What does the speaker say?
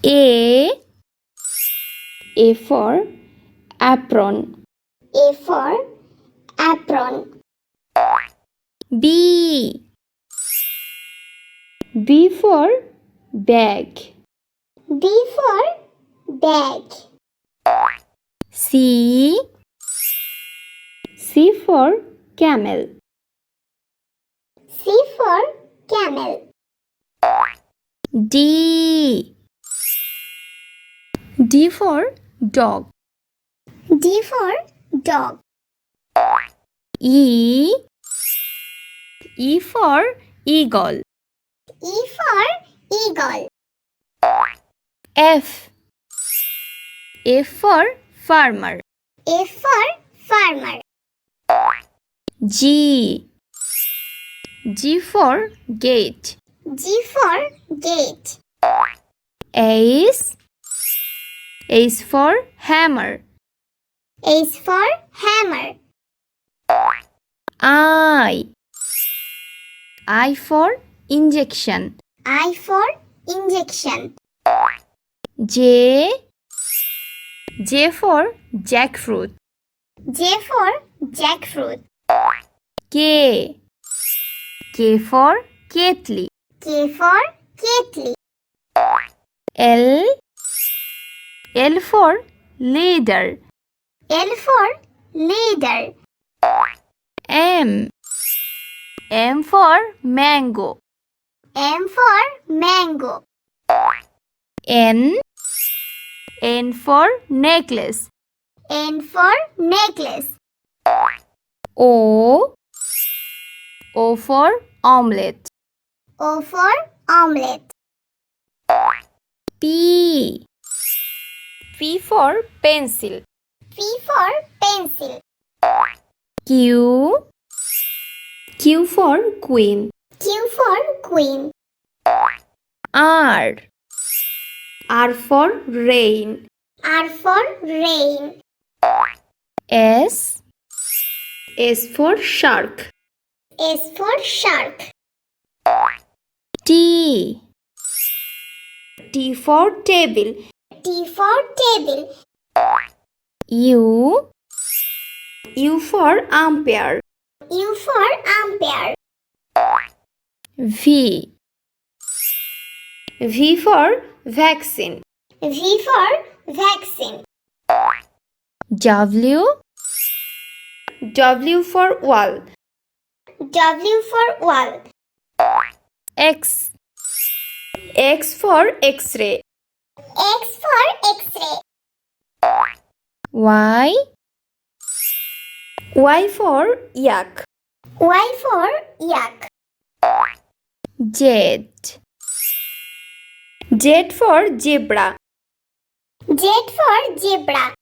A for apron. A for apron. B for bag. B for bag. C for camel. C for camel. D for dog. D for dog. E for eagle. E for eagle. F for farmer. F for farmer. G for gate. G for gate. H for hammer. H for hammer. I for injection. I for injection. J for jackfruit. J for jackfruit. K for kettle. K for kettle. L for leader. L for leader. M for mango. M for mango. N for necklace. N for necklace. O for omelette. O for omelette. P for pencil. P for pencil. Q for queen. Q for queen. R for rain. R for rain. S for shark. S for shark. T for table. T for table. U for umpire. U for umpire. V for vaccine. V for vaccine. W for wall. W for wall. X for X-ray. X for X-ray. Y for yak. Y for yak. Z for zebra. Z for zebra.